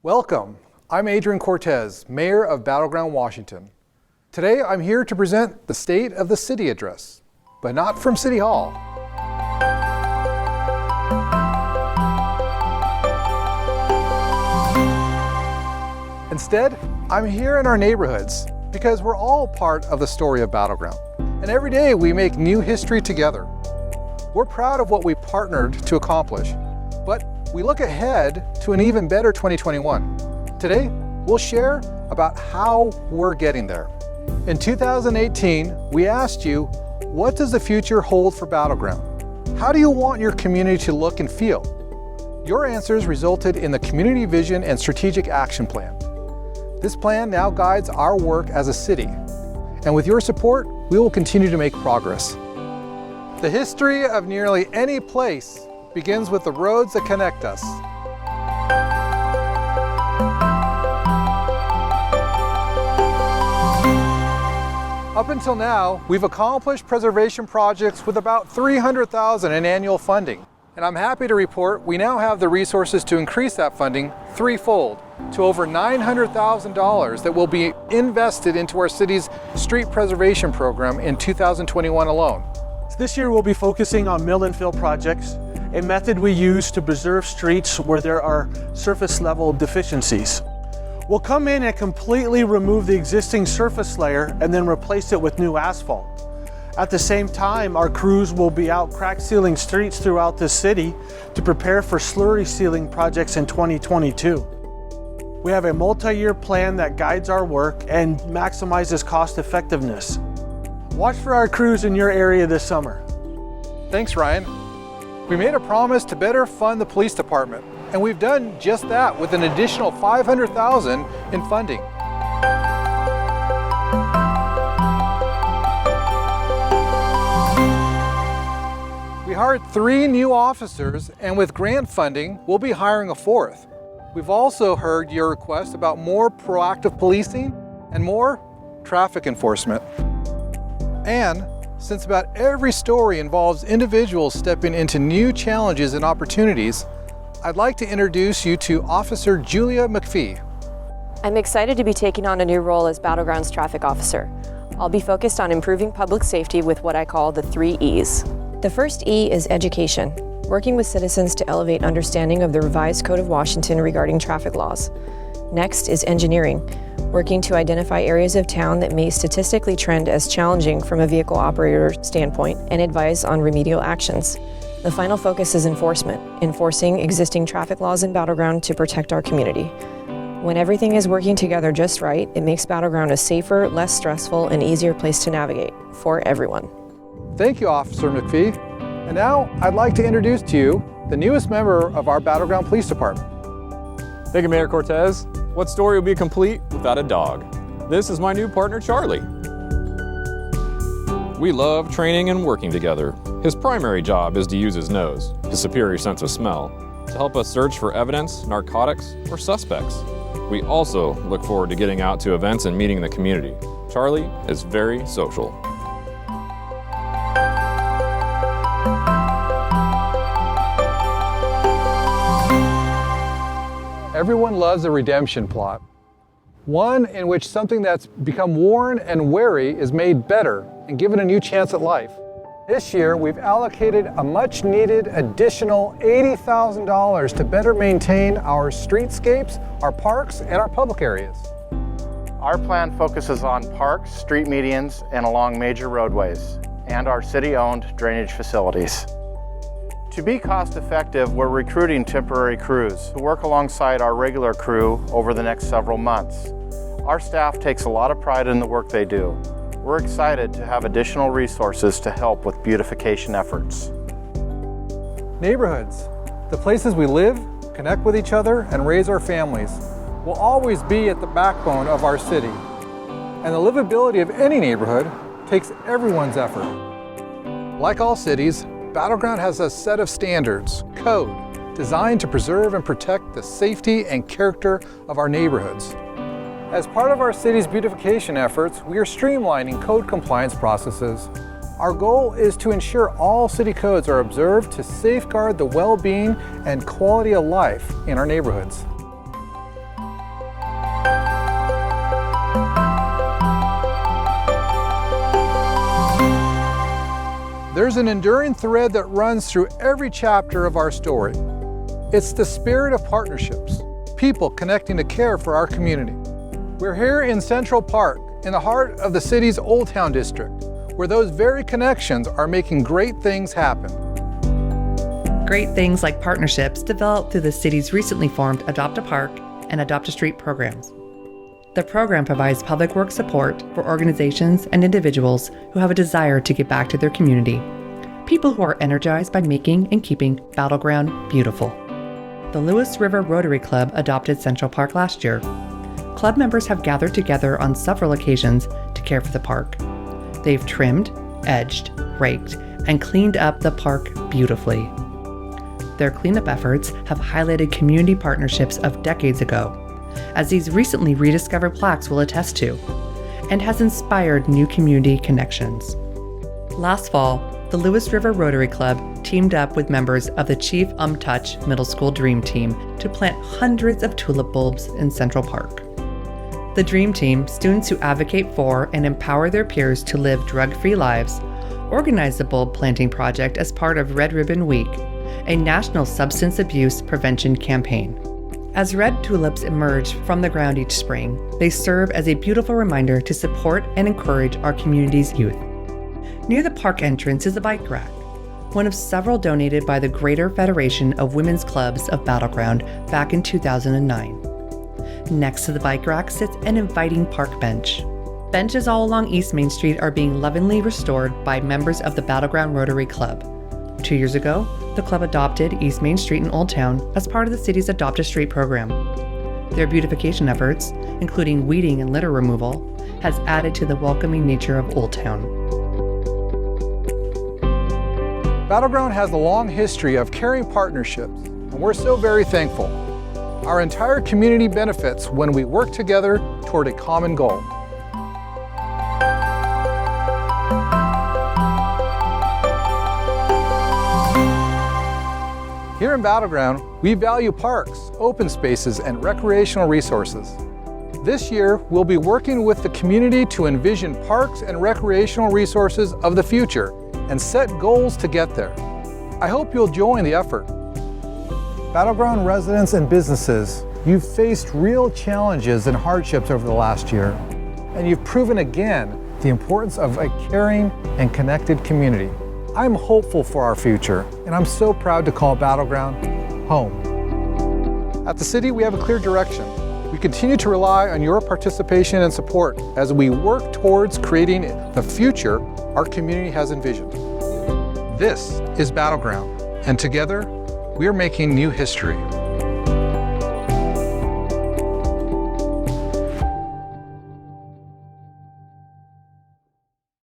Welcome. I'm Adrian Cortes, Mayor of Battleground, Washington. Today I'm here to present the State of the City Address, but not from City Hall. Instead, I'm here in our neighborhoods because we're all part of the story of Battleground. And every day we make new history together. We're proud of what we partnered to accomplish, but we look ahead to an even better 2021. Today, we'll share about how we're getting there. In 2018, we asked you, what does the future hold for Battleground? How do you want your community to look and feel? Your answers resulted in the Community Vision and Strategic Action Plan. This plan now guides our work as a city, and with your support, we will continue to make progress. The history of nearly any place begins with the roads that connect us. Up until now, we've accomplished preservation projects with about $300,000 in annual funding. And I'm happy to report we now have the resources to increase that funding threefold to over $900,000 that will be invested into our city's street preservation program in 2021 alone. This year we'll be focusing on mill and fill projects, a method we use to preserve streets where there are surface level deficiencies. We'll come in and completely remove the existing surface layer and then replace it with new asphalt. At the same time, our crews will be out crack sealing streets throughout the city to prepare for slurry sealing projects in 2022. We have a multi-year plan that guides our work and maximizes cost effectiveness. Watch for our crews in your area this summer. Thanks, Ryan. We made a promise to better fund the police department, and we've done just that with an additional $500,000 in funding. We hired 3 new officers, and with grant funding, we'll be hiring a 4th. We've also heard your request about more proactive policing and more traffic enforcement. And since about every story involves individuals stepping into new challenges and opportunities, I'd like to introduce you to Officer Julia McPhee. I'm excited to be taking on a new role as Battleground's traffic officer. I'll be focused on improving public safety with what I call the 3 E's. The first E is education, working with citizens to elevate understanding of the revised Code of Washington regarding traffic laws. Next is engineering, working to identify areas of town that may statistically trend as challenging from a vehicle operator standpoint and advise on remedial actions. The final focus is enforcement, enforcing existing traffic laws in Battleground to protect our community. When everything is working together just right, it makes Battleground a safer, less stressful, and easier place to navigate for everyone. Thank you, Officer McPhee. And now I'd like to introduce to you the newest member of our Battleground Police Department. Thank you, Mayor Cortes. What story would be complete without a dog? This is my new partner, Charlie. We love training and working together. His primary job is to use his nose, his superior sense of smell, to help us search for evidence, narcotics, or suspects. We also look forward to getting out to events and meeting the community. Charlie is very social. Everyone loves a redemption plot. One in which something that's become worn and weary is made better and given a new chance at life. This year, we've allocated a much-needed additional $80,000 to better maintain our streetscapes, our parks, and our public areas. Our plan focuses on parks, street medians, and along major roadways, and our city-owned drainage facilities. To be cost-effective, we're recruiting temporary crews to work alongside our regular crew over the next several months. Our staff takes a lot of pride in the work they do. We're excited to have additional resources to help with beautification efforts. Neighborhoods, the places we live, connect with each other, and raise our families, will always be at the backbone of our city. And the livability of any neighborhood takes everyone's effort. Like all cities, Battleground has a set of standards, code, designed to preserve and protect the safety and character of our neighborhoods. As part of our city's beautification efforts, we are streamlining code compliance processes. Our goal is to ensure all city codes are observed to safeguard the well-being and quality of life in our neighborhoods. there's an enduring thread that runs through every chapter of our story. It's the spirit of partnerships, people connecting to care for our community. We're here in Central Park, in the heart of the city's Old Town District, where those very connections are making great things happen. Great things like partnerships developed through the city's recently formed Adopt a Park and Adopt a Street programs. The program provides public works support for organizations and individuals who have a desire to give back to their community, people who are energized by making and keeping Battleground beautiful. The Lewis River Rotary Club adopted Central Park last year. Club members have gathered together on several occasions to care for the park. They've trimmed, edged, raked, and cleaned up the park beautifully. Their cleanup efforts have highlighted community partnerships of decades ago, as these recently rediscovered plaques will attest to, and has inspired new community connections. Last fall, the Lewis River Rotary Club teamed up with members of the Chief Touch Middle School Dream Team to plant hundreds of tulip bulbs in Central Park. The Dream Team, students who advocate for and empower their peers to live drug-free lives, organized the bulb planting project as part of Red Ribbon Week, a national substance abuse prevention campaign. As red tulips emerge from the ground each spring, they serve as a beautiful reminder to support and encourage our community's youth. Near the park entrance is a bike rack, one of several donated by the Greater Federation of Women's Clubs of Battleground back in 2009. Next to the bike rack sits an inviting park bench. Benches all along East Main Street are being lovingly restored by members of the Battleground Rotary Club. 2 years ago, the club adopted East Main Street in Old Town as part of the city's Adopt a Street program. Their beautification efforts, including weeding and litter removal, has added to the welcoming nature of Old Town. Battleground has a long history of caring partnerships, and we're so very thankful. Our entire community benefits when we work together toward a common goal. Here in Battleground, we value parks, open spaces, and recreational resources. This year, we'll be working with the community to envision parks and recreational resources of the future and set goals to get there. I hope you'll join the effort. Battleground residents and businesses, you've faced real challenges and hardships over the last year, and you've proven again the importance of a caring and connected community. I'm hopeful for our future, and I'm so proud to call Battleground home. At the city, we have a clear direction. We continue to rely on your participation and support as we work towards creating the future our community has envisioned. This is Battleground, and together, we are making new history.